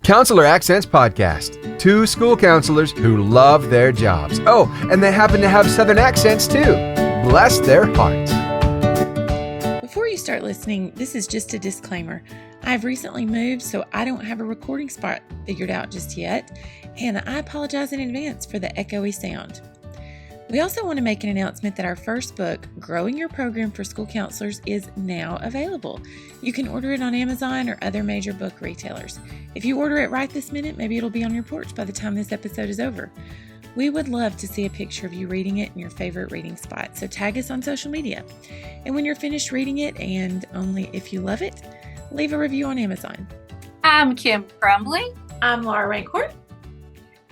Counselor Accents Podcast. Two school counselors who love their jobs. Oh, and they happen to have Southern accents too. Bless their hearts. Before you start listening, this is just a disclaimer. I've recently moved, so I don't have a recording spot figured out just yet, and I apologize in advance for the echoey sound. We also want to make an announcement that our first book, Growing Your Program for School Counselors, is now available. You can order it on Amazon or other major book retailers. If you order it right this minute, maybe it'll be on your porch by the time this episode is over. We would love to see a picture of you reading it in your favorite reading spot, so tag us on social media. And when you're finished reading it, and only if you love it, leave a review on Amazon. I'm Kim Crumbly. I'm Laura Rancourt.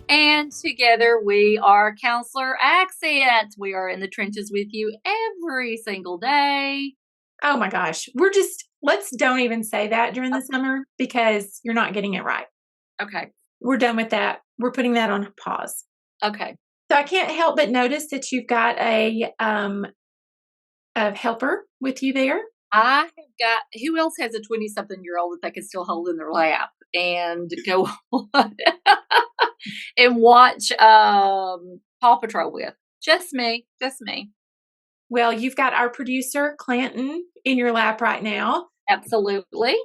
And together we are Counselor Accents. We are in the trenches with you every single day. Oh my gosh. Let's don't even say that during the summer because you're not getting it right. Okay. We're done with that. We're putting that on pause. Okay. So I can't help but notice that you've got a helper with you there. I have got, who else has a 20-something-year-old that they can still hold in their lap and go and watch Paw Patrol with? Just me. Well, you've got our producer, Clanton, in your lap right now. Absolutely.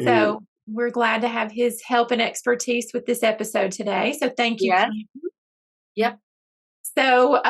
So we're glad to have his help and expertise with this episode today. So thank you. Yes. Yep. So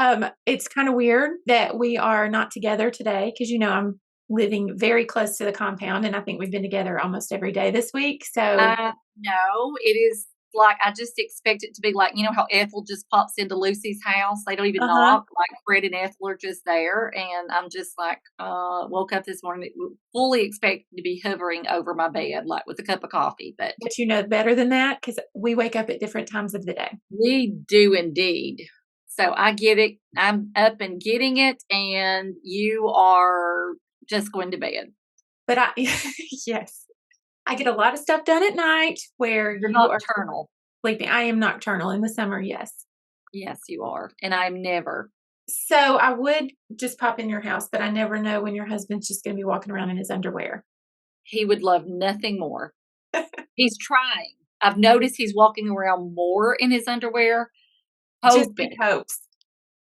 it's kind of weird that we are not together today because, I'm living very close to the compound, and I think we've been together almost every day this week. So no, it is like I just expect it to be like, how Ethel just pops into Lucy's house. They don't even knock. Like Fred and Ethel are just there, and I'm just like, woke up this morning fully expecting to be hovering over my bed, like with a cup of coffee. But you know better than that because we wake up at different times of the day. We do indeed. So I get it. I'm up and getting it, and you are just going to bed. But yes, I get a lot of stuff done at night where you're nocturnal. Sleeping. I am nocturnal in the summer. Yes. Yes, you are. And I'm never. So I would just pop in your house, but I never know when your husband's just going to be walking around in his underwear. He would love nothing more. He's trying. I've noticed he's walking around more in his underwear. Just in hopes.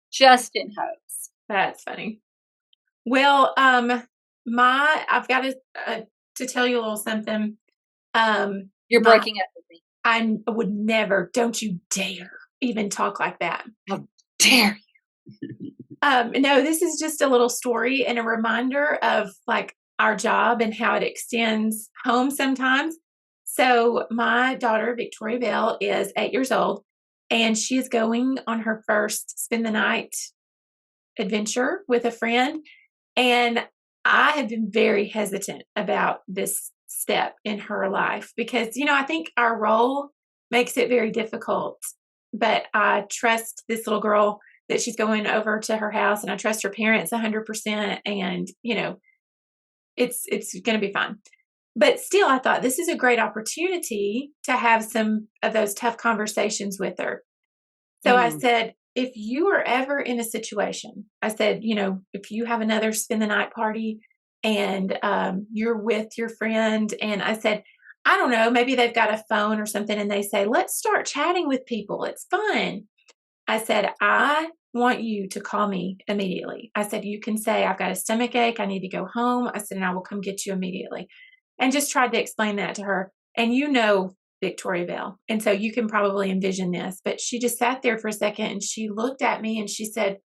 Just in hopes. That's funny. Well, I've got to tell you a little something. You're breaking up with me. I would never, don't you dare even talk like that. How dare you? No, this is just a little story and a reminder of like our job and how it extends home sometimes. So my daughter, Victoria Bell, is 8 years old, and she is going on her first spend the night adventure with a friend. And I have been very hesitant about this step in her life because, I think our role makes it very difficult. But I trust this little girl that she's going over to her house, and I trust her parents 100%. And, it's going to be fine. But still, I thought this is a great opportunity to have some of those tough conversations with her. So I said, if you are ever in a situation, I said, if you have another spend the night party and you're with your friend, and I said, I don't know, maybe they've got a phone or something and they say, let's start chatting with people. It's fun. I said, I want you to call me immediately. I said, you can say, I've got a stomach ache. I need to go home. I said, and I will come get you immediately. And just tried to explain that to her. And Victoria Bell. And so you can probably envision this, but she just sat there for a second and she looked at me and she said,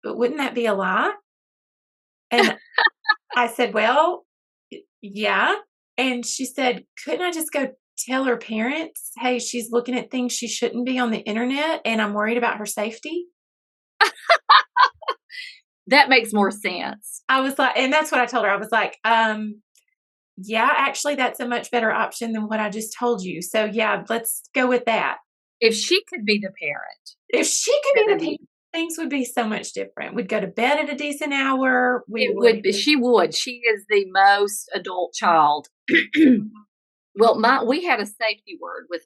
but wouldn't that be a lie? And I said, well, yeah. And she said, couldn't I just go tell her parents, hey, she's looking at things she shouldn't be on the internet and I'm worried about her safety? That makes more sense. I was like, and that's what I told her. I was like, yeah, actually, that's a much better option than what I just told you. So, yeah, let's go with that. If she could be the parent. Things would be so much different. We'd go to bed at a decent hour. She would. She is the most adult child. Well, we had a safety word with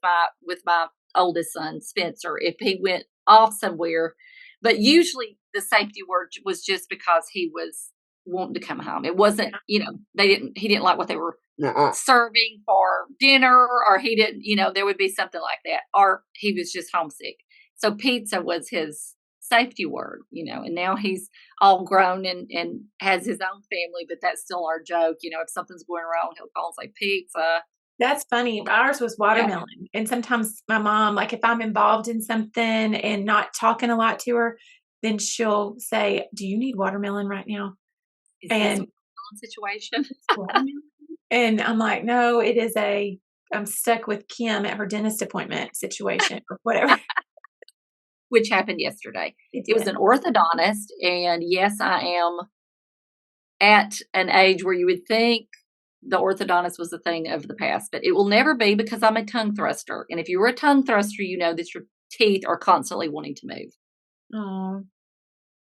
my oldest son, Spencer, if he went off somewhere. But usually the safety word was just because he was wanting to come home. It wasn't, he didn't like what they were Nuh-uh. serving for dinner, or he didn't, there would be something like that, or he was just homesick. So pizza was his safety word, and now he's all grown and has his own family, but that's still our joke. If something's going wrong, he'll call and say pizza. That's funny. Ours was watermelon. Yeah. And sometimes my mom, like if I'm involved in something and not talking a lot to her, then she'll say, "Do you need watermelon right now?" Is this a situation? And I'm like, "No, it is I'm stuck with Kim at her dentist appointment situation or whatever." Which happened yesterday. It was an orthodontist. And yes, I am at an age where you would think the orthodontist was a thing of the past, but it will never be, because I'm a tongue thruster. And if you were a tongue thruster, you know that your teeth are constantly wanting to move. Oh,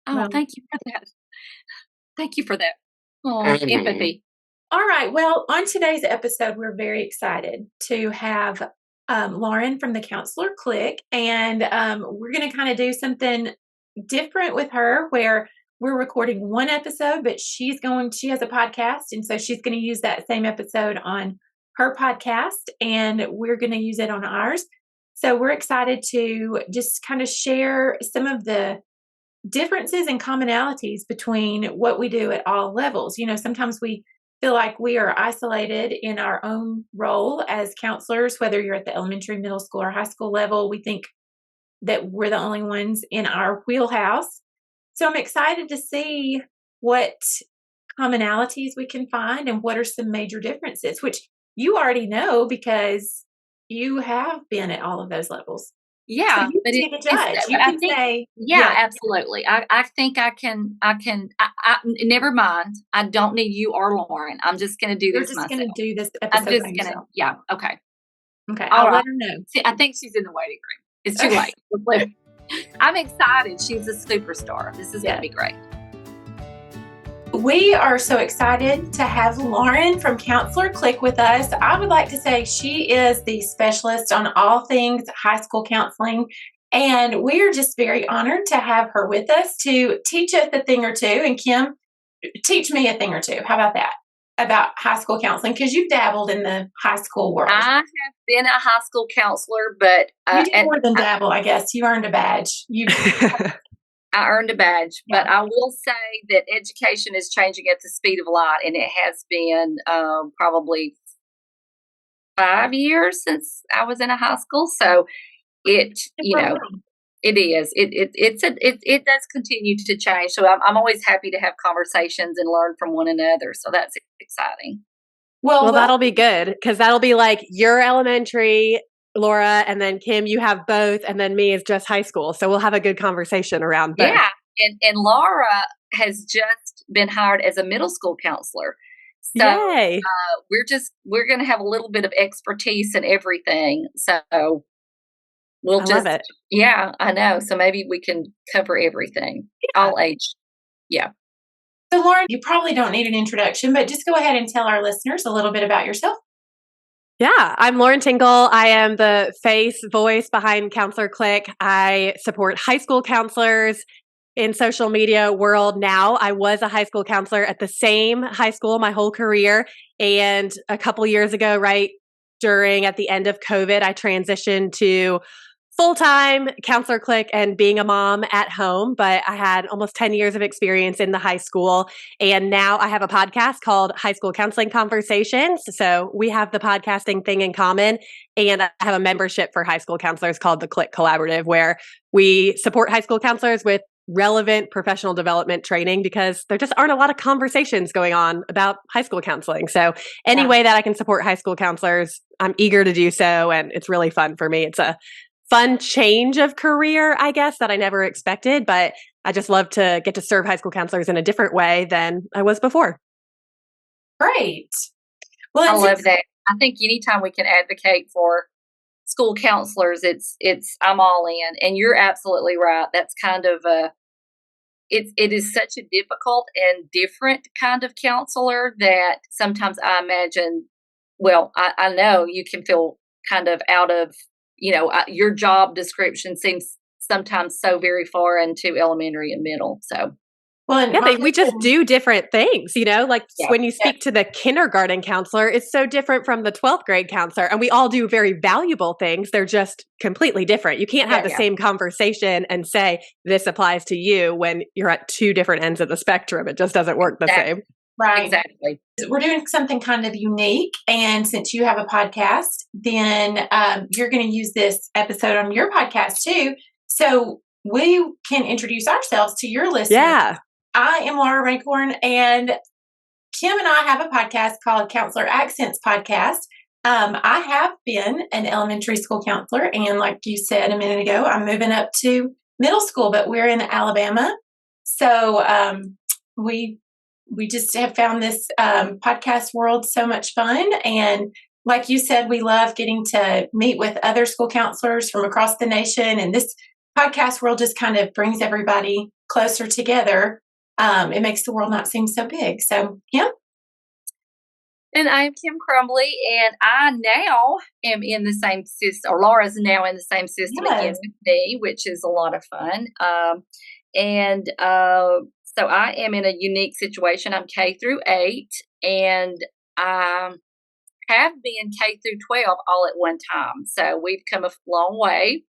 well, thank you for that. Thank you for that. Oh, empathy. All right. Well, on today's episode, we're very excited to have Lauren from the Counselor Clique, and we're going to kind of do something different with her, where we're recording one episode, but she has a podcast, and so she's going to use that same episode on her podcast, and we're going to use it on ours. So we're excited to just kind of share some of the differences and commonalities between what we do at all levels. Sometimes we feel like we are isolated in our own role as counselors, whether you're at the elementary, middle school, or high school level. We think that we're the only ones in our wheelhouse. So I'm excited to see what commonalities we can find and what are some major differences, which you already know because you have been at all of those levels. Yeah, so you but can be the judge. You can say, yeah, absolutely. I think I can. Never mind. I don't need you or Lauren. I'm just going to do this myself. You're just going to do this episode by yourself. Yeah. Okay. I'll let her know. See, I think she's in the waiting room. It's too late. I'm excited. She's a superstar. This is going to be great. We are so excited to have Lauren from Counselor Clique with us. I would like to say she is the specialist on all things high school counseling, and we are just very honored to have her with us to teach us a thing or two. And Kim, teach me a thing or two. How about that? About high school counseling, because you've dabbled in the high school world. I have been a high school counselor, but you did more than dabble, I guess. You earned a badge. I earned a badge, but I will say that education is changing at the speed of light, and it has been probably 5 years since I was in a high school. So it is. It does continue to change. So I'm always happy to have conversations and learn from one another. So that's exciting. Well, that'll be good, because that'll be like your elementary, Laura, and then Kim, you have both, and then me is just high school. So we'll have a good conversation around both. Yeah, and Laura has just been hired as a middle schow counselor. So Yay. We're going to have a little bit of expertise in everything. So love it. Yeah, I know. So maybe we can cover everything, all age. Yeah. So Lauren, you probably don't need an introduction, but just go ahead and tell our listeners a little bit about yourself. Yeah, I'm Lauren Tingle. I am the voice behind Counselor Clique. I support high school counselors in social media world now. I was a high school counselor at the same high school my whole career. And a couple years ago, at the end of COVID, I transitioned to full-time Counselor Clique and being a mom at home, but I had almost 10 years of experience in the high school. And now I have a podcast called High School Counseling Conversations. So we have the podcasting thing in common. And I have a membership for high school counselors called the Clique Collaborative, where we support high school counselors with relevant professional development training, because there just aren't a lot of conversations going on about high school counseling. So any way that I can support high school counselors, I'm eager to do so. And it's really fun for me. It's a fun change of career, I guess, that I never expected, but I just love to get to serve high school counselors in a different way than I was before. Great. Well, I love that. I think anytime we can advocate for school counselors, I'm all in. And you're absolutely right. That's kind of it is such a difficult and different kind of counselor that sometimes I imagine, I know you can feel kind of out of, your job description seems sometimes so very far into elementary and middle. So Well, and Yeah, we just do different things, like Yeah. when you speak to the kindergarten counselor, it's so different from the 12th grade counselor. And we all do very valuable things. They're just completely different. You can't have the same conversation and say, this applies to you when you're at two different ends of the spectrum. It just doesn't work the same. Right. Exactly. We're doing something kind of unique. And since you have a podcast, then you're going to use this episode on your podcast too. So we can introduce ourselves to your listeners. Yeah. I am Laura Rankhorn, and Kim and I have a podcast called Counselor Accents Podcast. I have been an elementary school counselor, and like you said a minute ago, I'm moving up to middle school, but we're in Alabama. So we just have found this podcast world so much fun. And like you said, we love getting to meet with other school counselors from across the nation. And this podcast world just kind of brings everybody closer together. It makes the world not seem so big. So, yeah. And I'm Kim Crumbly, and I now am in the same system, or Laura's now in the same system again with me, which is a lot of fun. So I am in a unique situation. I'm K through 8, and I have been K through 12 all at one time. So we've come a long way.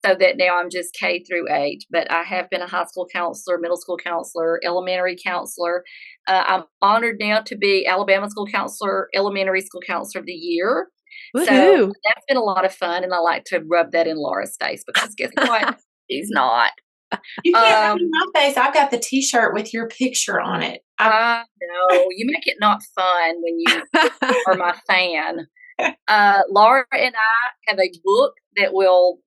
So that now I'm just K through 8, but I have been a high school counselor, middle school counselor, elementary counselor. I'm honored now to be Alabama School Counselor, Elementary School Counselor of the Year. Woo-hoo. So that's been a lot of fun, and I like to rub that in Laura's face because guess what? She's not. You can't rub it in my face. I've got the T-shirt with your picture on it. I know. You make it not fun when you are my fan. Laura and I have a book that will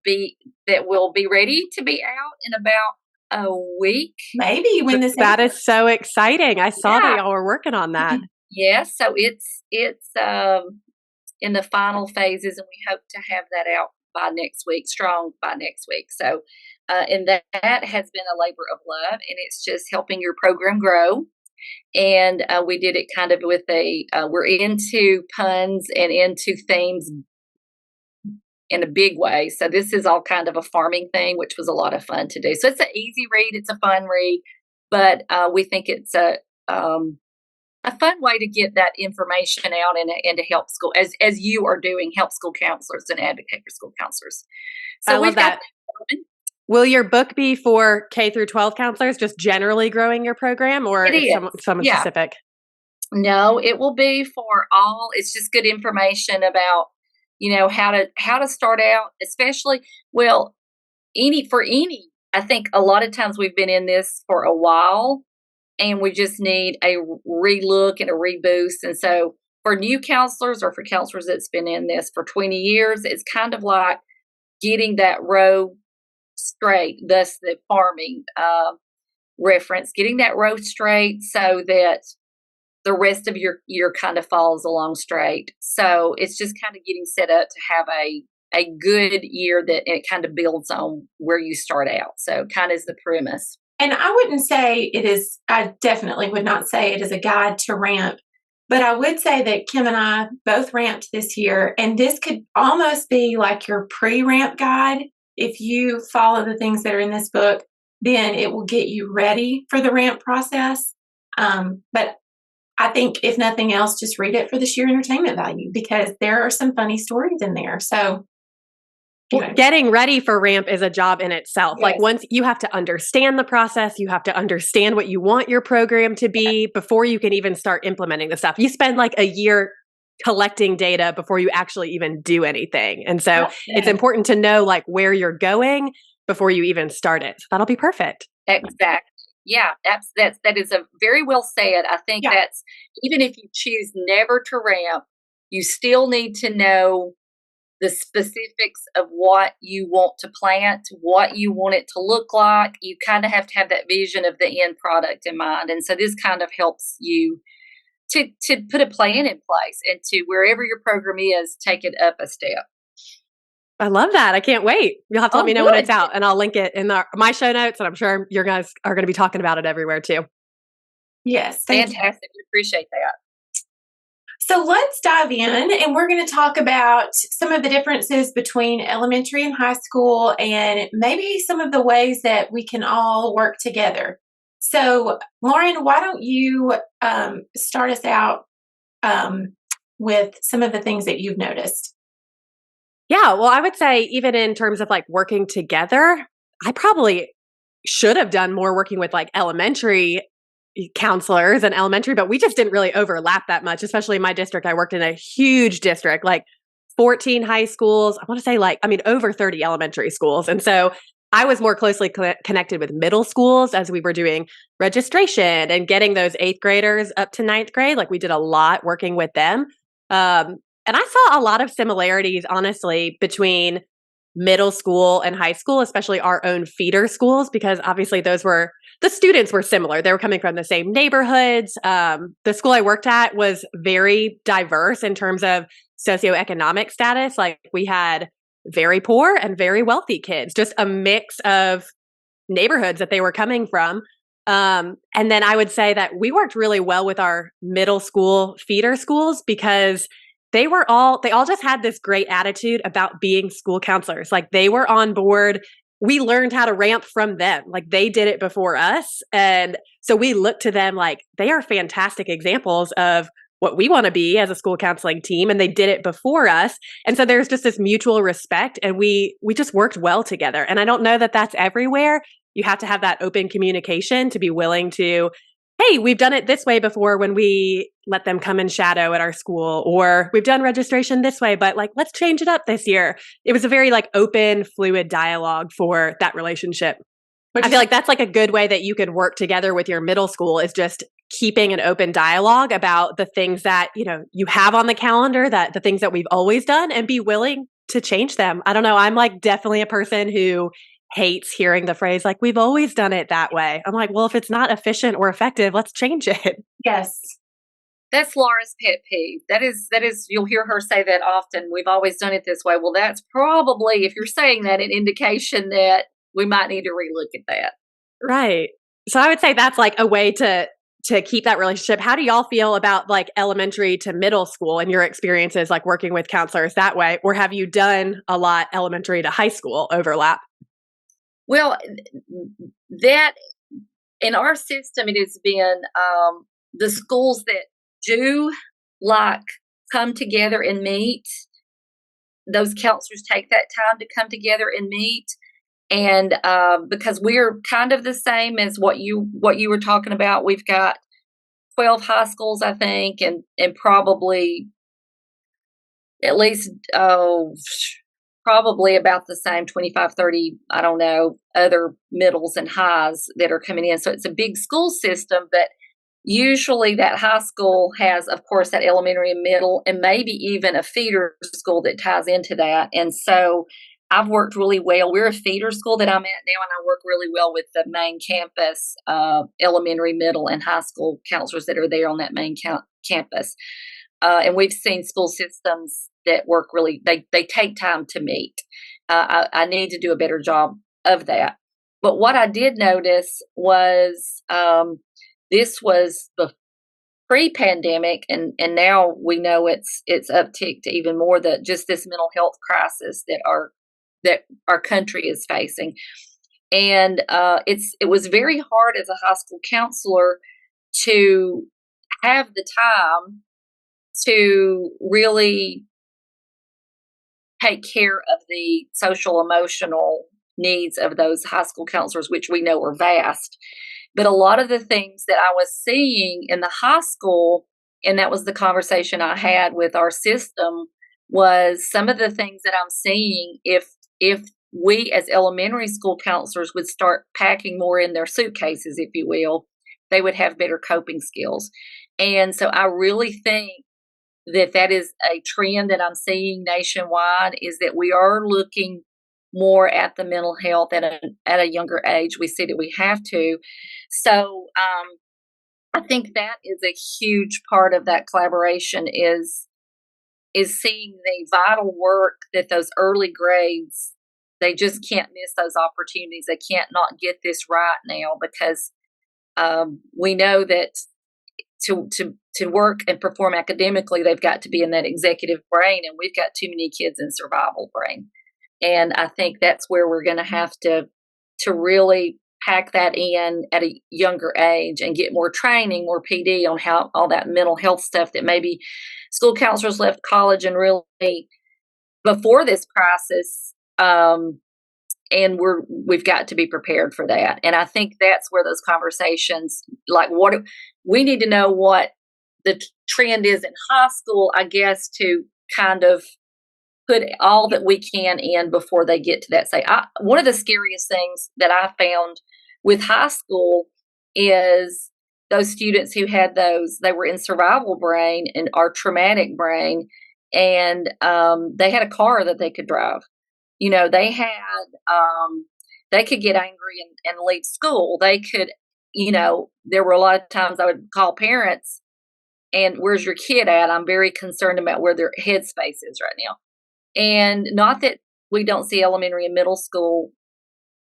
be ready to be out in about a week. Maybe when this that is so exciting. I saw that y'all were working on that. Yes, so it's in the final phases, and we hope to have that out by next week, strong by next week. So, and that has been a labor of love, and it's just helping your program grow. And we did it kind of with we're into puns and into themes in a big way. So this is all kind of a farming thing, which was a lot of fun to do. So it's an easy read. It's a fun read, but we think it's a fun way to get that information out and to help school, as you are doing, help school counselors and advocate for school counselors. So I love that. Will your book be for K through 12 counselors, just generally growing your program, or someone specific? No, it will be for all. It's just good information about, how to start out, especially, I think a lot of times we've been in this for a while and we just need a relook and a reboost. And so for new counselors or for counselors that's been in this for 20 years, it's kind of like getting that row straight, thus the farming reference, getting that row straight so that the rest of your year kind of falls along straight. So it's just kind of getting set up to have a good year that it kind of builds on where you start out. So kind of is the premise. And I wouldn't say it is, I definitely would not say it is a guide to ramp, but I would say that Kim and I both ramped this year, and this could almost be like your pre-ramp guide. If you follow the things that are in this book, then it will get you ready for the ramp process. But I think if nothing else, just read it for the sheer entertainment value, because there are some funny stories in there. So getting ready for ramp is a job in itself. Yes. Like once you have to understand the process, you have to understand what you want your program to be before you can even start implementing the stuff. You spend like a year collecting data before you actually even do anything. And so it's important to know like where you're going before you even start it. So that'll be perfect. Exactly. Yeah, that is a very well said. I think that's, even if you choose never to ramp, you still need to know the specifics of what you want to plant, what you want it to look like. You kind of have to have that vision of the end product in mind. And so this kind of helps you to put a plan in place and to, wherever your program is, take it up a step. I love that. I can't wait. You'll have to let me know when it's out, and I'll link it in my show notes, and I'm sure you guys are going to be talking about it everywhere too. Yes. Fantastic. We appreciate that. So let's dive in, and we're going to talk about some of the differences between elementary and high school, and maybe some of the ways that we can all work together. So, Lauren, why don't you start us out with some of the things that you've noticed? Yeah, well, I would say even in terms of like working together, I probably should have done more working with like elementary counselors and elementary, but we just didn't really overlap that much, especially in my district. I worked in a huge district, like 14 high schools. I want to say over 30 elementary schools. And so I was more closely connected with middle schools as we were doing registration and getting those eighth graders up to ninth grade. Like we did a lot working with them. And I saw a lot of similarities, honestly, between middle school and high school, especially our own feeder schools, because obviously the students were similar. They were coming from the same neighborhoods. The school I worked at was very diverse in terms of socioeconomic status. Like we had very poor and very wealthy kids, just a mix of neighborhoods that they were coming from. And then I would say that we worked really well with our middle school feeder schools because they all just had this great attitude about being school counselors. Like they were on board. We learned how to ramp from them. Like they did it before us. And so we look to them like they are fantastic examples of what we want to be as a school counseling team. And they did it before us. And so there's just this mutual respect and we just worked well together. And I don't know that that's everywhere. You have to have that open communication to be willing to, hey, we've done it this way before when we let them come and shadow at our school, or we've done registration this way, but like, let's change it up this year. It was a very like open, fluid dialogue for that relationship. I feel like that's like a good way that you could work together with your middle school is just keeping an open dialogue about the things that, you have on the calendar, that the things that we've always done and be willing to change them. I don't know. I'm like definitely a person who hates hearing the phrase like we've always done it that way. I'm like, well, if it's not efficient or effective, let's change it. Yes. That's Laura's pet peeve. That is, you'll hear her say that often. We've always done it this way. Well, that's probably, if you're saying that, an indication that we might need to relook at that. Right. So I would say that's like a way to keep that relationship. How do y'all feel about like elementary to middle school and your experiences like working with counselors that way? Or have you done a lot elementary to high school overlap? Well, that in our system, it has been the schools that do like come together and meet. Those counselors take that time to come together and meet. And because we're kind of the same as what you were talking about, we've got 12 high schools, I think, and probably at least probably about the same 25, 30, I don't know, other middles and highs that are coming in. So it's a big school system, but usually that high school has, of course, that elementary and middle, and maybe even a feeder school that ties into that. And so I've worked really well. We're a feeder school that I'm at now, and I work really well with the main campus, elementary, middle, and high school counselors that are there on that main campus. And we've seen school systems that work really, they take time to meet. I need to do a better job of that. But what I did notice was this was the pre-pandemic, and now we know it's upticked even more, just this mental health crisis that our country is facing. And it was very hard as a high school counselor to have the time to really take care of the social emotional needs of those high school counselors, which we know are vast. But a lot of the things that I was seeing in the high school, and that was the conversation I had with our system, was some of the things that I'm seeing if we as elementary school counselors would start packing more in their suitcases, if you will, they would have better coping skills. And so I really think that is a trend that I'm seeing nationwide, is that we are looking more at the mental health at a younger age. We see that we have to. So I think that is a huge part of that collaboration is seeing the vital work that those early grades, they just can't miss those opportunities. They can't not get this right now, because we know that to work and perform academically, they've got to be in that executive brain, and we've got too many kids in survival brain. And I think that's where we're going to have to really pack that in at a younger age and get more training, more PD on how all that mental health stuff that maybe school counselors left college and really before this crisis. And we've got to be prepared for that. And I think that's where those conversations, like we need to know what the trend is in high school, I guess, to kind of put all that we can in before they get to that. One of the scariest things that I found with high school is those students who had they were in survival brain and our traumatic brain, and they had a car that they could drive. They had, they could get angry and leave school. They could, there were a lot of times I would call parents and where's your kid at? I'm very concerned about where their headspace is right now. And not that we don't see elementary and middle school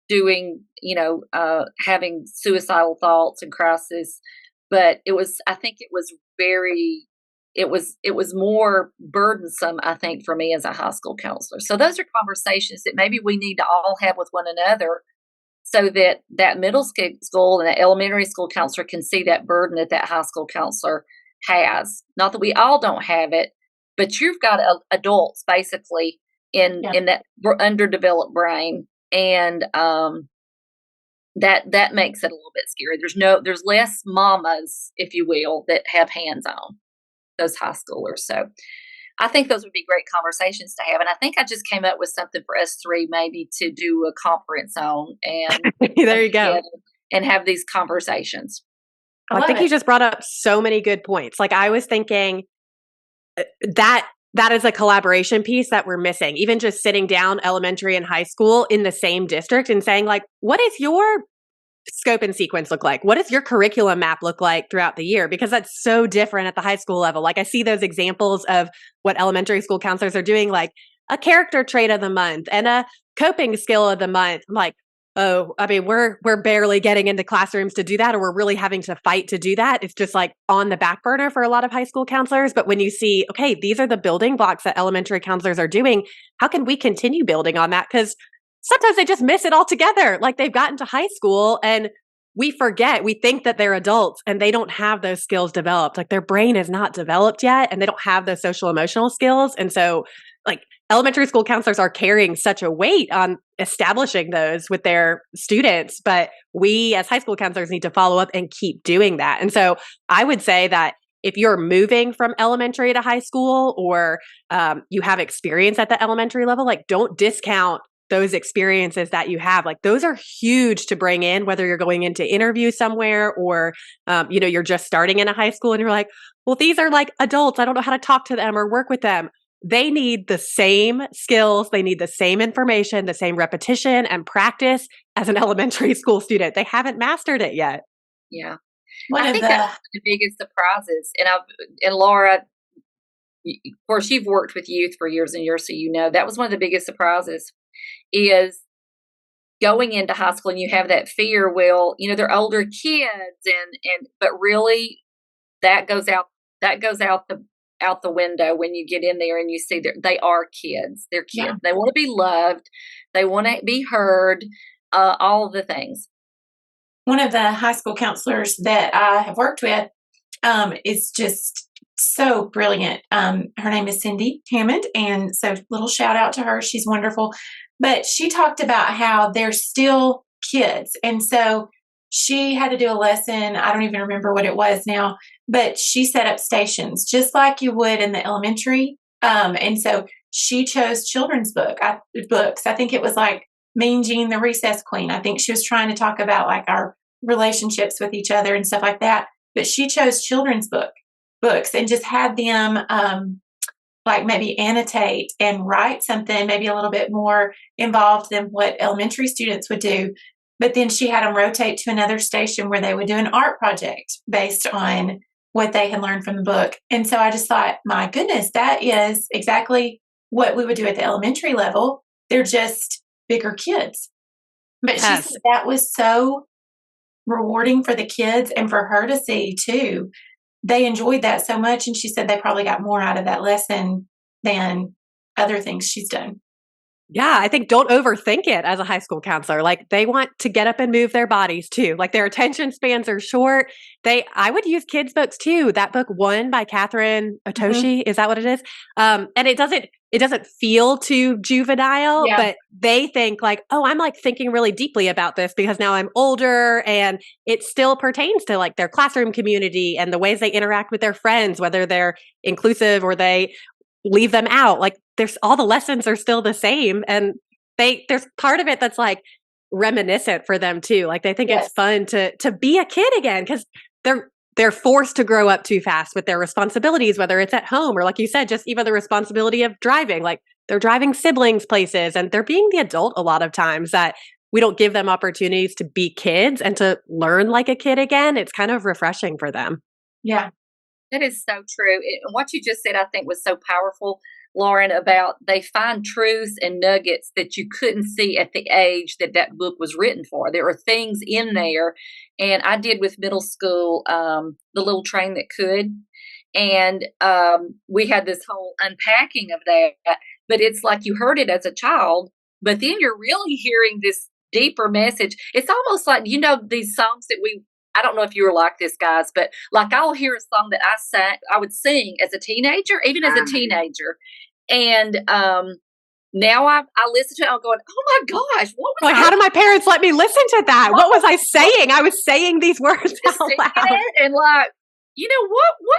doing, having suicidal thoughts and crisis, but I think it was more burdensome, I think, for me as a high school counselor. So those are conversations that maybe we need to all have with one another so that middle school and that elementary school counselor can see that burden that high school counselor has. Not that we all don't have it, but you've got adults basically in that underdeveloped brain. And that makes it a little bit scary. There's less mamas, if you will, that have hands on those high schoolers. So I think those would be great conversations to have. And I think I just came up with something for us three maybe to do a conference on and there you go. And have these conversations. I think you just brought up so many good points. Like I was thinking that is a collaboration piece that we're missing. Even just sitting down elementary and high school in the same district and saying like, what is your scope and sequence look like? What does your curriculum map look like throughout the year? Because that's so different at the high school level. Like I see those examples of what elementary school counselors are doing, like a character trait of the month and a coping skill of the month. I'm like, oh, I mean, we're barely getting into classrooms to do that, or we're really having to fight to do that. It's just like on the back burner for a lot of high school counselors. But when you see, okay, these are the building blocks that elementary counselors are doing, how can we continue building on that? Because sometimes they just miss it altogether. Like they've gotten to high school and we forget, we think that they're adults and they don't have those skills developed. Like their brain is not developed yet and they don't have those social emotional skills. And so like elementary school counselors are carrying such a weight on establishing those with their students, but we as high school counselors need to follow up and keep doing that. And so I would say that if you're moving from elementary to high school or you have experience at the elementary level, like don't discount those experiences that you have. Like those are huge to bring in, whether you're going into interview somewhere or, you're just starting in a high school and you're like, well, these are like adults. I don't know how to talk to them or work with them. They need the same skills. They need the same information, the same repetition and practice as an elementary school student. They haven't mastered it yet. Yeah. I think that's one of the biggest surprises. And Laura, of course, you've worked with youth for years and years, so that was one of the biggest surprises is going into high school and you have that fear. Well, they're older kids but really that goes out the window when you get in there and you see they are kids. They're kids. Yeah. They want to be loved. They want to be heard, all of the things. One of the high school counselors that I have worked with is just so brilliant. Her name is Cindy Hammond. And so little shout out to her. She's wonderful. But she talked about how they're still kids. And so she had to do a lesson. I don't even remember what it was now, but she set up stations just like you would in the elementary. And so she chose children's books. I think it was like Mean Jean, the Recess Queen. I think she was trying to talk about like our relationships with each other and stuff like that. But she chose children's books and just had them like maybe annotate and write something maybe a little bit more involved than what elementary students would do. But then she had them rotate to another station where they would do an art project based on what they had learned from the book. And so I just thought, my goodness, that is exactly what we would do at the elementary level. They're just bigger kids. But she said that was so rewarding for the kids and for her to see too. They enjoyed that so much. And she said they probably got more out of that lesson than other things she's done. Yeah, I think don't overthink it as a high school counselor. Like they want to get up and move their bodies too. Like their attention spans are short. I would use kids books too. That book One by Catherine Otoshi, is that what it is? And it doesn't feel too juvenile, Yeah. but they think like, oh, I'm like thinking really deeply about this because now I'm older and it still pertains to like their classroom community and the ways they interact with their friends, whether they're inclusive or they leave them out. Like there's all the lessons are still the same. And there's part of it that's like reminiscent for them too. Like they think Yes. it's fun to be a kid again because they're forced to grow up too fast with their responsibilities, whether it's at home or like you said, just even the responsibility of driving. Like they're driving siblings places and they're being the adult a lot of times that we don't give them opportunities to be kids and to learn like a kid again. It's kind of refreshing for them. Yeah. That is so true. And what you just said, I think, was so powerful, Lauren, about they find truths and nuggets that you couldn't see at the age that that book was written for. There are things in there. And I did with middle school, The Little Train That Could. And we had this whole unpacking of that. But it's like you heard it as a child, but then you're really hearing this deeper message. It's almost like, these songs that I don't know if you were like this, guys, but like I'll hear a song that I would sing as a teenager, even as a teenager. And now I listen to it, I'm going, oh my gosh, what was Like, how did my parents let me listen to that? What was I saying? I was saying these words out loud. And like, what in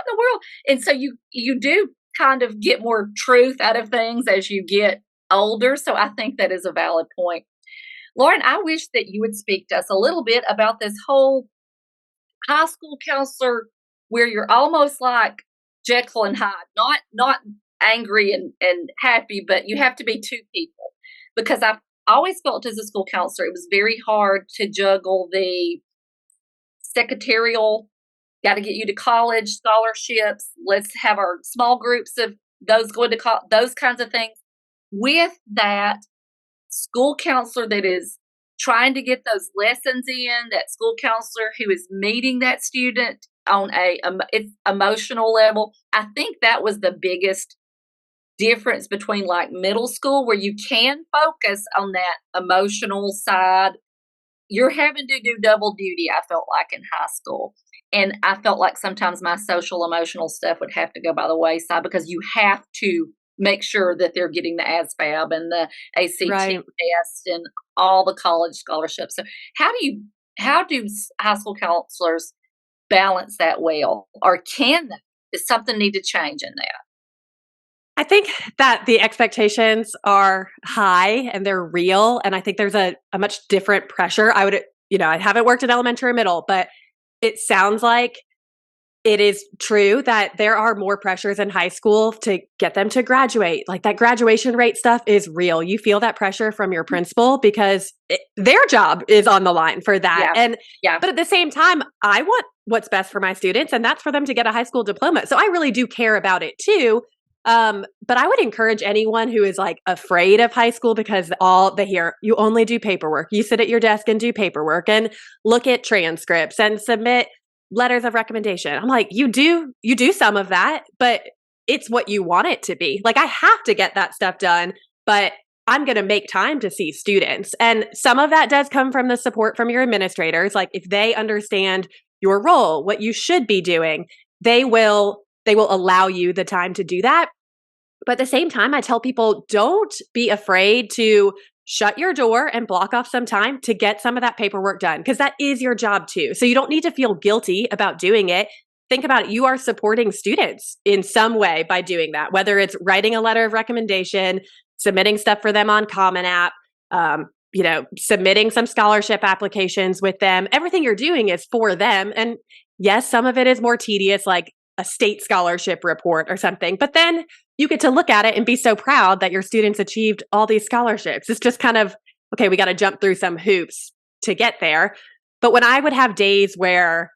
the world? And so you do kind of get more truth out of things as you get older. So I think that is a valid point. Lauren, I wish that you would speak to us a little bit about this whole high school counselor where you're almost like Jekyll and Hyde, not angry and happy, but you have to be two people. Because I've always felt as a school counselor, it was very hard to juggle the secretarial, got to get you to college scholarships, let's have our small groups of those going to college, those kinds of things. With that school counselor that is trying to get those lessons in, that school counselor who is meeting that student on it's emotional level. I think that was the biggest difference between like middle school, where you can focus on that emotional side. You're having to do double duty, I felt like, in high school. And I felt like sometimes my social emotional stuff would have to go by the wayside because you have to make sure that they're getting the ASVAB and the ACT test and all the college scholarships. So how do high school counselors balance that well, or can they? Does something need to change in that? I think that the expectations are high and they're real. And I think there's a much different pressure. I haven't worked in elementary or middle, but it sounds like it is true that there are more pressures in high school to get them to graduate. Like that graduation rate stuff is real. You feel that pressure from your principal because their job is on the line for that. But at the same time, I want what's best for my students, and that's for them to get a high school diploma. So I really do care about it too. But I would encourage anyone who is like afraid of high school because all they hear, you only do paperwork. You sit at your desk and do paperwork and look at transcripts and submit letters of recommendation. I'm like, you do some of that, but it's what you want it to be. Like I have to get that stuff done, but I'm going to make time to see students. And some of that does come from the support from your administrators. Like if they understand your role, what you should be doing, they will allow you the time to do that. But at the same time, I tell people, don't be afraid to shut your door and block off some time to get some of that paperwork done, because that is your job too. So you don't need to feel guilty about doing it. Think about it. You are supporting students in some way by doing that, whether it's writing a letter of recommendation, submitting stuff for them on Common App, submitting some scholarship applications with them. Everything you're doing is for them. And yes, some of it is more tedious, like a state scholarship report or something, but then you get to look at it and be so proud that your students achieved all these scholarships. It's just kind of, okay, we got to jump through some hoops to get there. But when I would have days where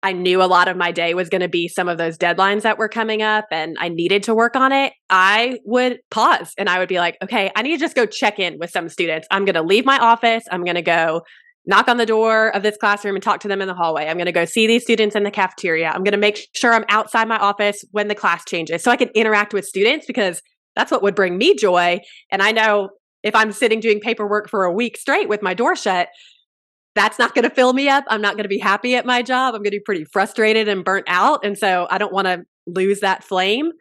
I knew a lot of my day was going to be some of those deadlines that were coming up and I needed to work on it, I would pause and I would be like, okay, I need to just go check in with some students. I'm going to leave my office. I'm going to go knock on the door of this classroom and talk to them in the hallway. I'm going to go see these students in the cafeteria. I'm going to make sure I'm outside my office when the class changes so I can interact with students, because that's what would bring me joy. And I know if I'm sitting doing paperwork for a week straight with my door shut, that's not going to fill me up. I'm not going to be happy at my job. I'm going to be pretty frustrated and burnt out. And so I don't want to lose that flame.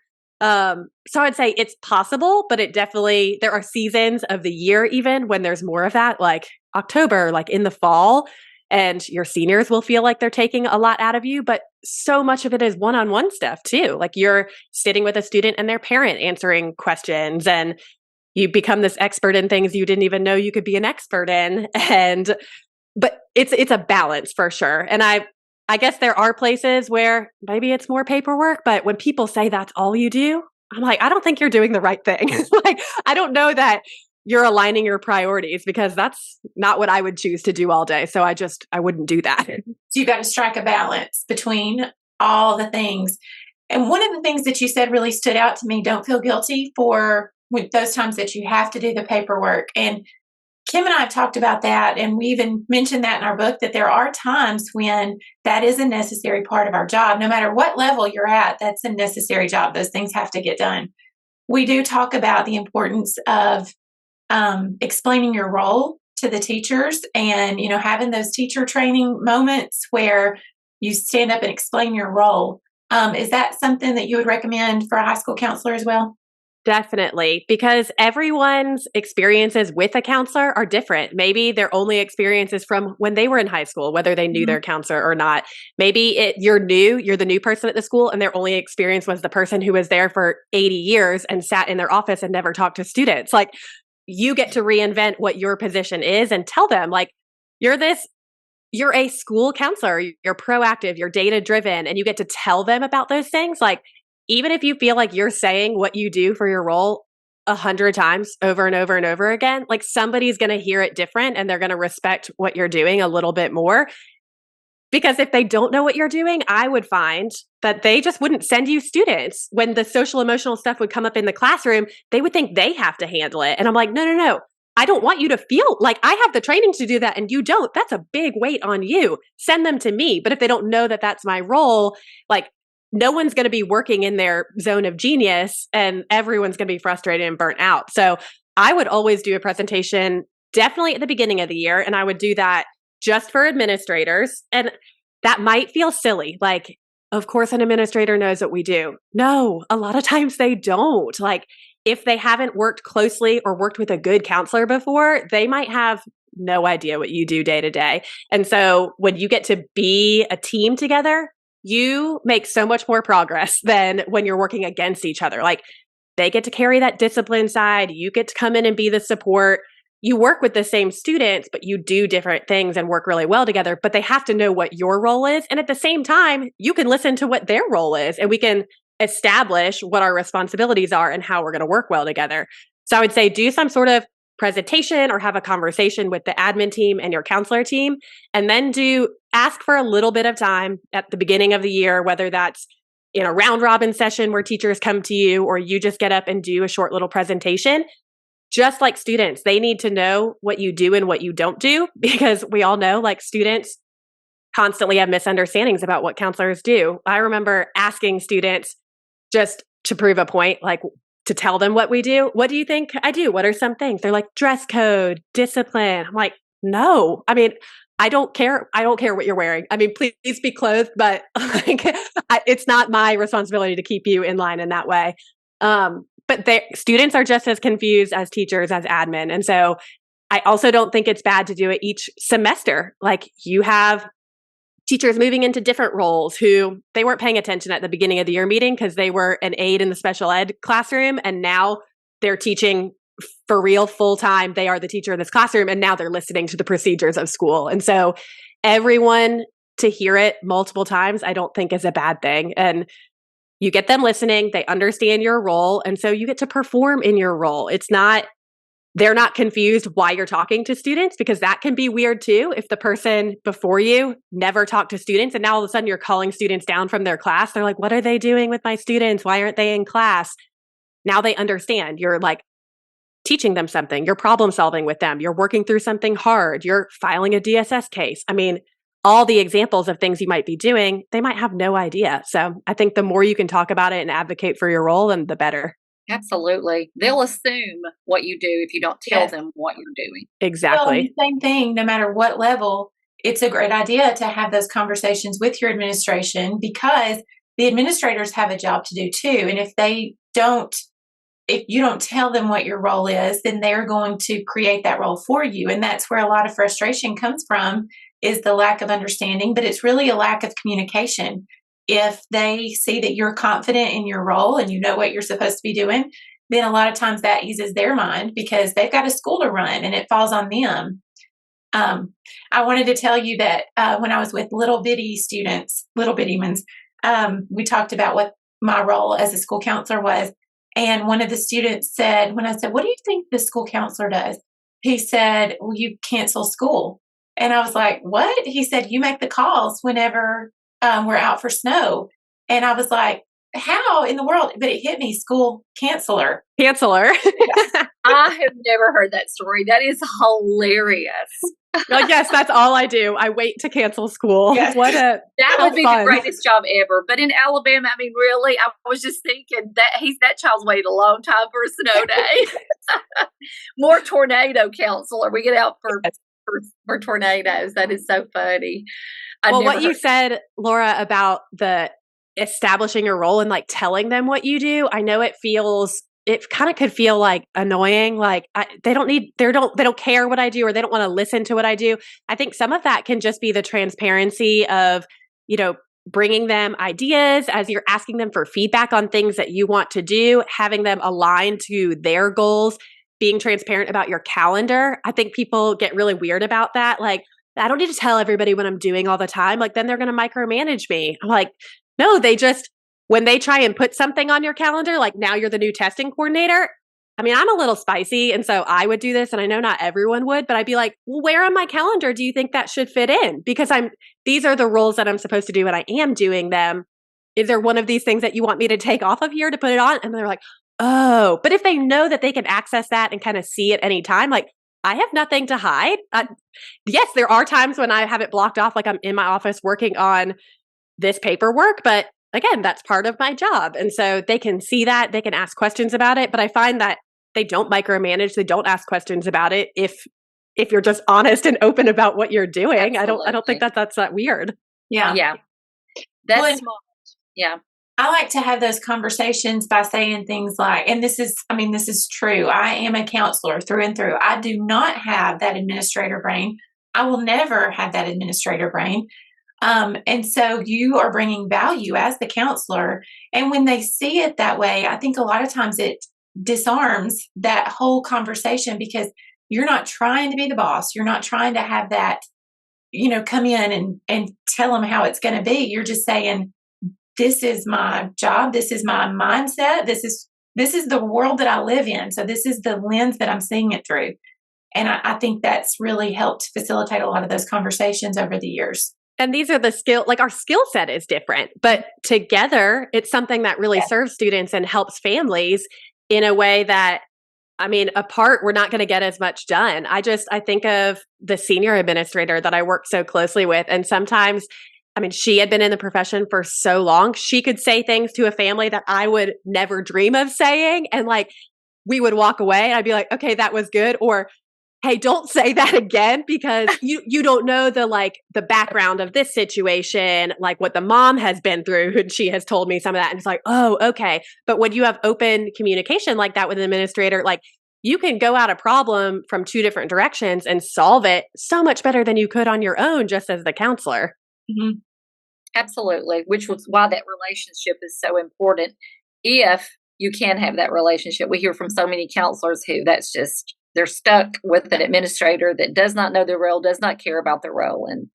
So I'd say it's possible, but there are seasons of the year even when there's more of that, like October, like in the fall, and your seniors will feel like they're taking a lot out of you. But so much of it is one-on-one stuff too. Like you're sitting with a student and their parent answering questions, and you become this expert in things you didn't even know you could be an expert in. But it's a balance for sure. And I guess there are places where maybe it's more paperwork, but when people say that's all you do, I'm like, I don't think you're doing the right thing. Like, I don't know that you're aligning your priorities, because that's not what I would choose to do all day. So I wouldn't do that. So you got to strike a balance between all the things. And one of the things that you said really stood out to me, don't feel guilty for those times that you have to do the paperwork. And Kim and I have talked about that, and we even mentioned that in our book, that there are times when that is a necessary part of our job. No matter what level you're at, that's a necessary job. Those things have to get done. We do talk about the importance of explaining your role to the teachers, and having those teacher training moments where you stand up and explain your role. Is that something that you would recommend for a high school counselor as well? Definitely, because everyone's experiences with a counselor are different. Maybe their only experiences from when they were in high school, whether they knew their counselor or not. Maybe you're the new person at the school, and their only experience was the person who was there for 80 years and sat in their office and never talked to students. Like, you get to reinvent what your position is and tell them, like, you're a school counselor, you're proactive, you're data driven, and you get to tell them about those things. Like, even if you feel like you're saying what you do for your role 100 times over and over and over again, like, somebody's going to hear it different, and they're going to respect what you're doing a little bit more. Because if they don't know what you're doing, I would find that they just wouldn't send you students. When the social emotional stuff would come up in the classroom, they would think they have to handle it. And I'm like, no. I don't want you to feel like I have the training to do that and you don't. That's a big weight on you. Send them to me. But if they don't know that that's my role, like, no one's going to be working in their zone of genius, and everyone's going to be frustrated and burnt out. So I would always do a presentation definitely at the beginning of the year. And I would do that just for administrators. And that might feel silly. Like, of course, an administrator knows what we do. No, a lot of times they don't. Like, if they haven't worked closely or worked with a good counselor before, they might have no idea what you do day to day. And so when you get to be a team together, you make so much more progress than when you're working against each other. Like, they get to carry that discipline side. You get to come in and be the support. You work with the same students, but you do different things and work really well together. But they have to know what your role is. And at the same time, you can listen to what their role is, and we can establish what our responsibilities are and how we're going to work well together. So I would say do some sort of presentation or have a conversation with the admin team and your counselor team, and then ask for a little bit of time at the beginning of the year, whether that's in a round robin session where teachers come to you, or you just get up and do a short little presentation. Just like students, they need to know what you do and what you don't do, because we all know, like, students constantly have misunderstandings about what counselors do. I remember asking students, just to prove a point, like, to tell them what we do. What do you think I do? What are some things? They're like, dress code, discipline. I'm like, no. I mean, I don't care. I don't care what you're wearing. I mean, please be clothed, but like, it's not my responsibility to keep you in line in that way. But students are just as confused as teachers, as admin. And so I also don't think it's bad to do it each semester. Like, you have teachers moving into different roles who they weren't paying attention at the beginning of the year meeting because they were an aide in the special ed classroom, and now they're teaching for real full time. They are the teacher in this classroom, and now they're listening to the procedures of school. And so everyone to hear it multiple times, I don't think is a bad thing. And you get them listening, they understand your role, and so you get to perform in your role. They're not confused why you're talking to students, because that can be weird too. If the person before you never talked to students and now all of a sudden you're calling students down from their class, they're like, what are they doing with my students? Why aren't they in class? Now they understand. You're like teaching them something. You're problem solving with them. You're working through something hard. You're filing a DSS case. I mean, all the examples of things you might be doing, they might have no idea. So I think the more you can talk about it and advocate for your role, then the better. Absolutely. They'll assume what you do if you don't tell Yes. them what you're doing. Well, Exactly. and the same thing, no matter what level, it's a great idea to have those conversations with your administration because the administrators have a job to do too. And if you don't tell them what your role is, then they're going to create that role for you. And that's where a lot of frustration comes from is the lack of understanding, but it's really a lack of communication. If they see that you're confident in your role and you know what you're supposed to be doing, then a lot of times that eases their mind because they've got a school to run and it falls on them. I wanted to tell you that when I was with little bitty students, little bitty ones, we talked about what my role as a school counselor was. And one of the students said, when I said, "What do you think the school counselor does?" He said, "Well, you cancel school." And I was like, "What?" He said, "You make the calls whenever we're out for snow." And I was like, "How in the world?" But it hit me, school counselor. Canceler. I have never heard that story. That is hilarious. Yes, that's all I do. I wait to cancel school. Yes. That How would be fun. the greatest job ever. But in Alabama, I mean, really, I was just thinking that child's waited a long time for a snow day. More tornado counselor. We get out for tornadoes. That is so funny. Well, what you said, Laura, about the establishing your role and like telling them what you do, I know it kind of could feel like annoying. Like they don't care what I do or they don't want to listen to what I do. I think some of that can just be the transparency of, bringing them ideas as you're asking them for feedback on things that you want to do, having them align to their goals, being transparent about your calendar. I think people get really weird about that. Like, I don't need to tell everybody what I'm doing all the time. Like, then they're going to micromanage me. I'm like, no, when they try and put something on your calendar, like now you're the new testing coordinator. I mean, I'm a little spicy. And so I would do this, and I know not everyone would, but I'd be like, well, where on my calendar do you think that should fit in? Because these are the roles that I'm supposed to do and I am doing them. Is there one of these things that you want me to take off of here to put it on? And they're like, oh, but if they know that they can access that and kind of see it anytime, like I have nothing to hide. Yes, there are times when I have it blocked off, like I'm in my office working on this paperwork, but again, that's part of my job. And so they can see that, they can ask questions about it, but I find that they don't micromanage, they don't ask questions about it if you're just honest and open about what you're doing. Absolutely. I don't think that's that weird. Yeah. Yeah. That's Well, smart. Yeah. I like to have those conversations by saying things like, and this is true. I am a counselor through and through. I do not have that administrator brain. I will never have that administrator brain. And so you are bringing value as the counselor. And when they see it that way, I think a lot of times it disarms that whole conversation because you're not trying to be the boss. You're not trying to have that, come in and tell them how it's going to be. You're just saying, this is my job. This is my mindset. This is the world that I live in. So this is the lens that I'm seeing it through. And I think that's really helped facilitate a lot of those conversations over the years. And these are our skill set is different, but together it's something that really serves students and helps families in a way that, apart, we're not going to get as much done. I think of the senior administrator that I work so closely with. And sometimes, she had been in the profession for so long, she could say things to a family that I would never dream of saying. And like, we would walk away and I'd be like, okay, that was good. Or, hey, don't say that again because you don't know the background of this situation, like what the mom has been through, and she has told me some of that. And it's like, oh, okay. But when you have open communication like that with an administrator, like you can go at a problem from two different directions and solve it so much better than you could on your own just as the counselor. Mm-hmm. Absolutely, which was why that relationship is so important. If you can have that relationship, we hear from so many counselors who they're stuck with an administrator that does not know their role, does not care about their role. And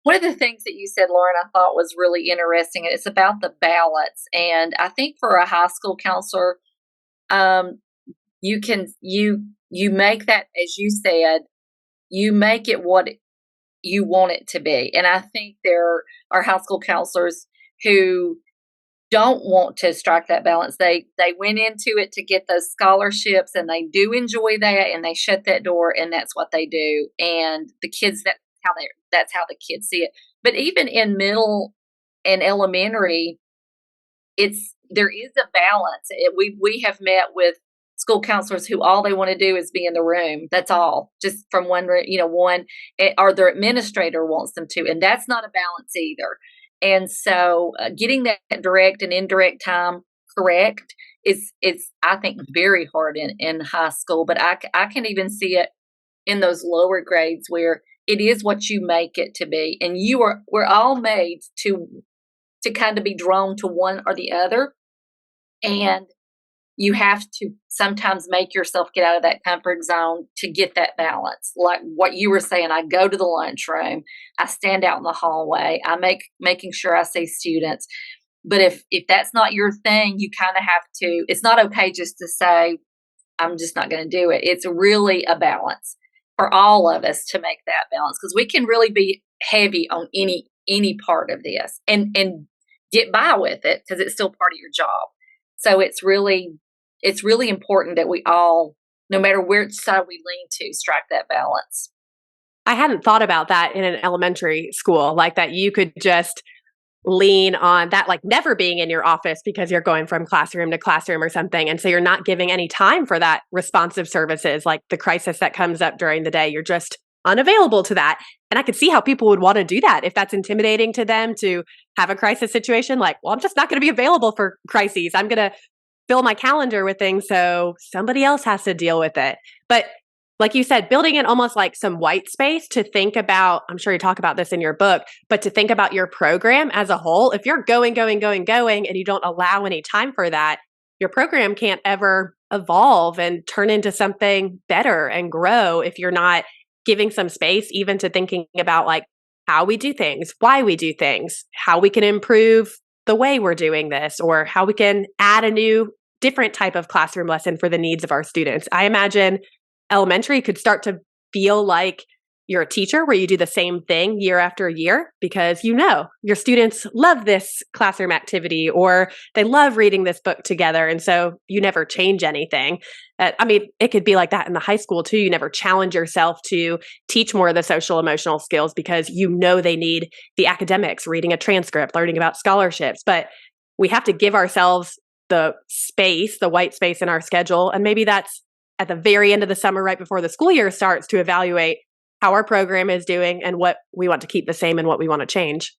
one of the things that you said, Lauren, I thought was really interesting, and it's about the balance. And I think for a high school counselor, you make that, as you said, you make it what you want it to be. And I think there are high school counselors who don't want to strike that balance. They went into it to get those scholarships, and they do enjoy that, and they shut that door, and that's what they do. And the kids, that's how the kids see it. But even in middle and elementary, it's there is a balance. We have met with school counselors who all they want to do is be in the room. That's all, just from one, or their administrator wants them to, and that's not a balance either. And so, getting that direct and indirect time correct is I think very hard in high school. But I can even see it in those lower grades where it is what you make it to be, and we're all made to kind of be drawn to one or the other, and you have to sometimes make yourself get out of that comfort zone to get that balance. Like what you were saying, I go to the lunchroom, I stand out in the hallway, making sure I see students. But if that's not your thing, you kind of have to, it's not okay just to say, I'm just not going to do it. It's really a balance for all of us to make that balance, because we can really be heavy on any part of this and get by with it because it's still part of your job. So it's really important that we all, no matter which side we lean to, strike that balance. I hadn't thought about that in an elementary school, like that you could just lean on that, like never being in your office because you're going from classroom to classroom or something. And so you're not giving any time for that responsive services, like the crisis that comes up during the day. You're just unavailable to that. And I could see how people would want to do that if that's intimidating to them to have a crisis situation. Like, well, I'm just not going to be available for crises. I'm going to fill my calendar with things so somebody else has to deal with it. But like you said, building in almost like some white space to think about, I'm sure you talk about this in your book, but to think about your program as a whole. If you're going, and you don't allow any time for that, your program can't ever evolve and turn into something better and grow if you're not giving some space even to thinking about like how we do things, why we do things, how we can improve the way we're doing this, or how we can add a new, different type of classroom lesson for the needs of our students. I imagine elementary could start to feel like you're a teacher where you do the same thing year after year because your students love this classroom activity or they love reading this book together. And so you never change anything. It could be like that in the high school too. You never challenge yourself to teach more of the social emotional skills because they need the academics, reading a transcript, learning about scholarships. But we have to give ourselves the space, the white space in our schedule. And maybe that's at the very end of the summer, right before the school year starts, to evaluate how our program is doing and what we want to keep the same and what we want to change.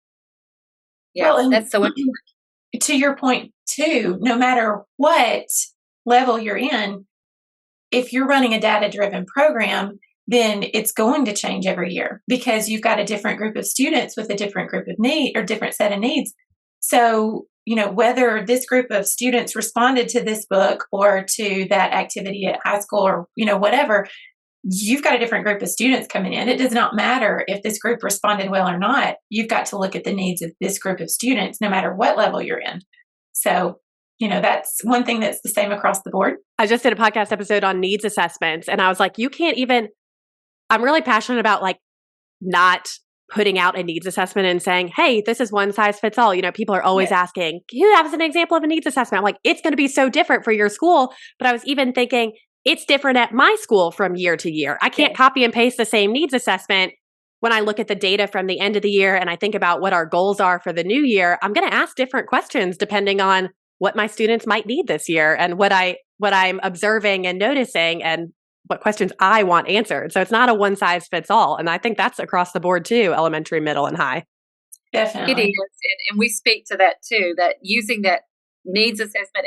Yeah, well, that's so important. To your point too, no matter what level you're in, if you're running a data-driven program, then it's going to change every year because you've got a different group of students with a different group of need or different set of needs. So, whether this group of students responded to this book or to that activity at high school or, whatever, you've got a different group of students coming in. It does not matter if this group responded well or not. You've got to look at the needs of this group of students, no matter what level you're in. So, that's one thing that's the same across the board. I just did a podcast episode on needs assessments, and I was like, I'm really passionate about like not putting out a needs assessment and saying, hey, this is one size fits all. People are always asking, who has an example of a needs assessment? I'm like, it's going to be so different for your school. But I was even thinking it's different at my school from year to year. I can't copy and paste the same needs assessment. When I look at the data from the end of the year and I think about what our goals are for the new year, I'm going to ask different questions depending on what my students might need this year and what I'm observing and noticing and what questions I want answered. So it's not a one size fits all. And I think that's across the board too, elementary, middle, and high. Definitely. It is. And we speak to that too, that using that needs assessment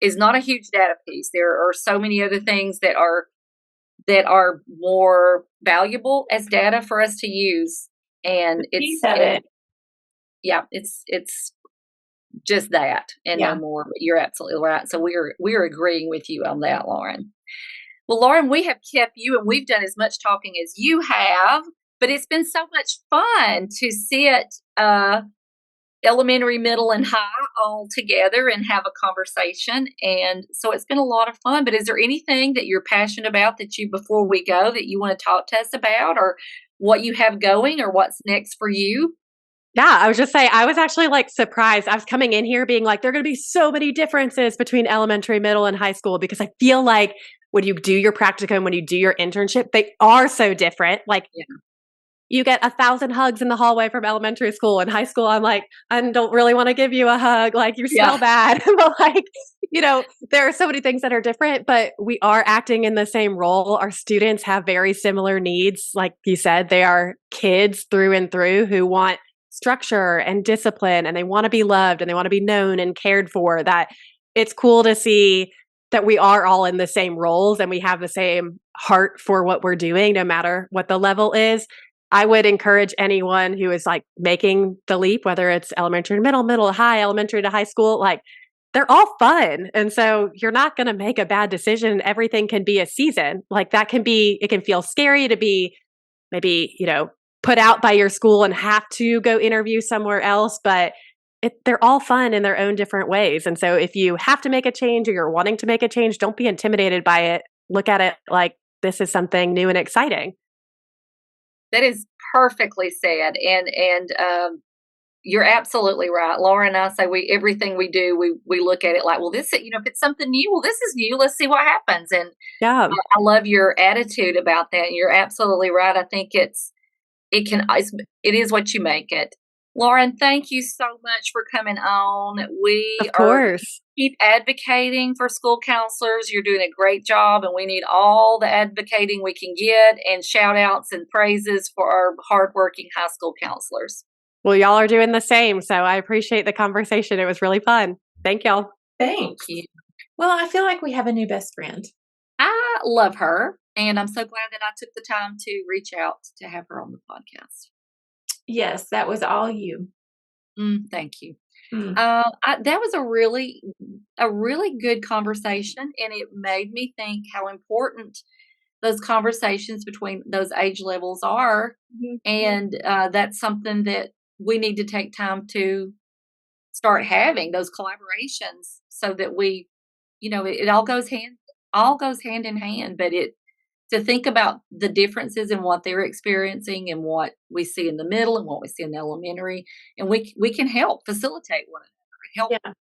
is not a huge data piece. There are so many other things that are more valuable as data for us to use. And it's just that and no more. But you're absolutely right. So we're agreeing with you on that, Lauren. Well, Lauren, we have kept you and we've done as much talking as you have, but it's been so much fun to sit elementary, middle, and high all together and have a conversation. And so it's been a lot of fun. But is there anything that you're passionate about before we go, that you want to talk to us about, or what you have going or what's next for you? Yeah, I was just saying, I was actually like surprised. I was coming in here being like, there are going to be so many differences between elementary, middle, and high school, because I feel like when you do your practicum, when you do your internship, they are so different. Like you get 1,000 hugs in the hallway from elementary school. In high school, I'm like, I don't really want to give you a hug. Like, you smell bad. But like, there are so many things that are different, but we are acting in the same role. Our students have very similar needs. Like you said, they are kids through and through who want structure and discipline, and they want to be loved and they want to be known and cared for. That it's cool to see that we are all in the same roles and we have the same heart for what we're doing, no matter what the level is. I would encourage anyone who is like making the leap, whether it's elementary to middle, middle to high, elementary to high school, like they're all fun. And so you're not going to make a bad decision. Everything can be a season. Like it can feel scary to be maybe, put out by your school and have to go interview somewhere else, but they're all fun in their own different ways. And so if you have to make a change or you're wanting to make a change, don't be intimidated by it. Look at it like this is something new and exciting. That is perfectly said, and you're absolutely right. Laura and I say everything we do, we look at it like, well, this, if it's something new, well, this is new. Let's see what happens. And Yeah. I love your attitude about that. You're absolutely right. I think it is what you make it. Lauren, thank you so much for coming on. Of course. Keep advocating for school counselors. You're doing a great job, and we need all the advocating we can get, and shout outs and praises for our hardworking high school counselors. Well, y'all are doing the same. So I appreciate the conversation. It was really fun. Thank y'all. Thank you. Well, I feel like we have a new best friend. I love her, and I'm so glad that I took the time to reach out to have her on the podcast. Yes, that was all you. Thank you. Mm. That was a really good conversation, and it made me think how important those conversations between those age levels are. Mhm. And that's something that we need to take time to start having, those collaborations, so that we, it all goes hand in hand. But to think about the differences in what they're experiencing and what we see in the middle and what we see in the elementary, and we can help facilitate one another,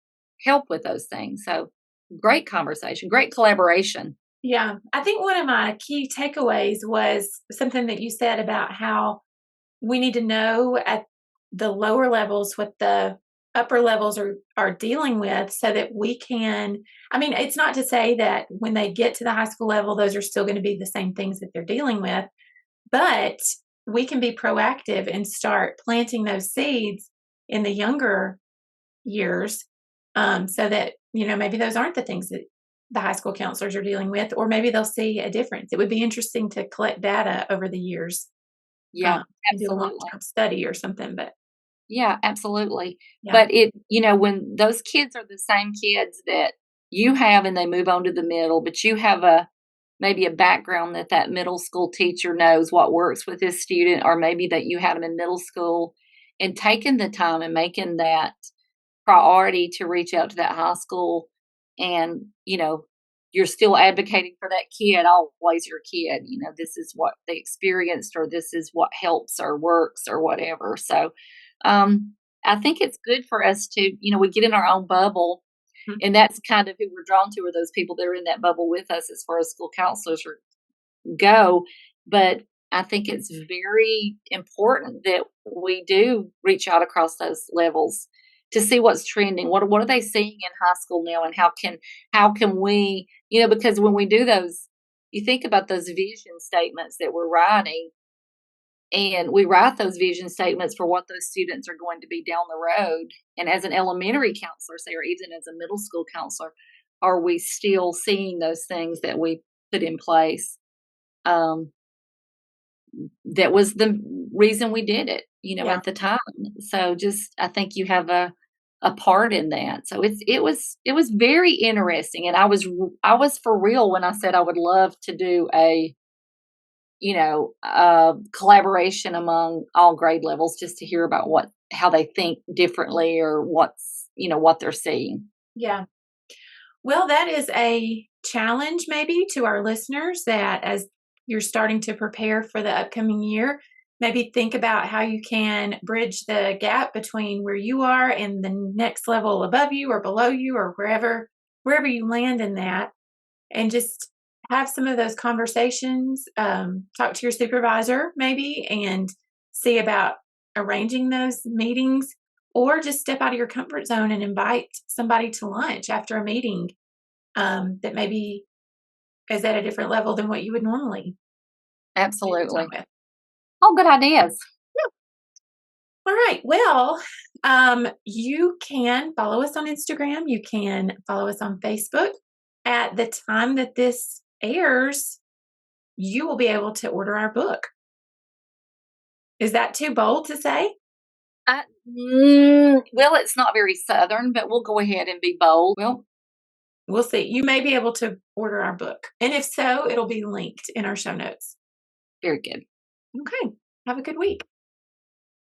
help with those things. So great conversation, great collaboration. Yeah, I think one of my key takeaways was something that you said about how we need to know at the lower levels what the upper levels are dealing with, so that we can, it's not to say that when they get to the high school level, those are still going to be the same things that they're dealing with, but we can be proactive and start planting those seeds in the younger years, so that, maybe those aren't the things that the high school counselors are dealing with, or maybe they'll see a difference. It would be interesting to collect data over the years. Yeah, Do a absolutely. long-term study or something, but Yeah, absolutely. yeah. But when those kids are the same kids that you have and they move on to the middle, but you have maybe a background that middle school teacher knows what works with this student, or maybe that you had them in middle school, and taking the time and making that priority to reach out to that high school, and you're still advocating for that kid, always your kid, this is what they experienced, or this is what helps or works or whatever. So I think it's good for us to, we get in our own bubble, and that's kind of who we're drawn to, are those people that are in that bubble with us as far as school counselors go. But I think it's very important that we do reach out across those levels to see what's trending. What are they seeing in high school now, and how can we, because when we do those, you think about those vision statements that we're writing, and we write those vision statements for what those students are going to be down the road. And as an elementary counselor, say, or even as a middle school counselor, are we still seeing those things that we put in place? That was the reason we did it, at the time. So I think you have a part in that. So it was very interesting. And I was for real when I said I would love to do a collaboration among all grade levels, just to hear about how they think differently, or what they're seeing. Yeah. Well, that is a challenge maybe to our listeners, that as you're starting to prepare for the upcoming year, maybe think about how you can bridge the gap between where you are and the next level above you or below you, or wherever you land in that, and just have some of those conversations. Talk to your supervisor maybe, and see about arranging those meetings, or just step out of your comfort zone and invite somebody to lunch after a meeting that maybe is at a different level than what you would normally Absolutely. with. All good ideas. All right. Well, you can follow us on Instagram. You can follow us on Facebook. At the time that this airs, you will be able to order our book. Is that too bold to say? Well, it's not very Southern, but we'll go ahead and be bold. Well, We'll see. You may be able to order our book. And if so, it'll be linked in our show notes. very good. Okay. Have a good week.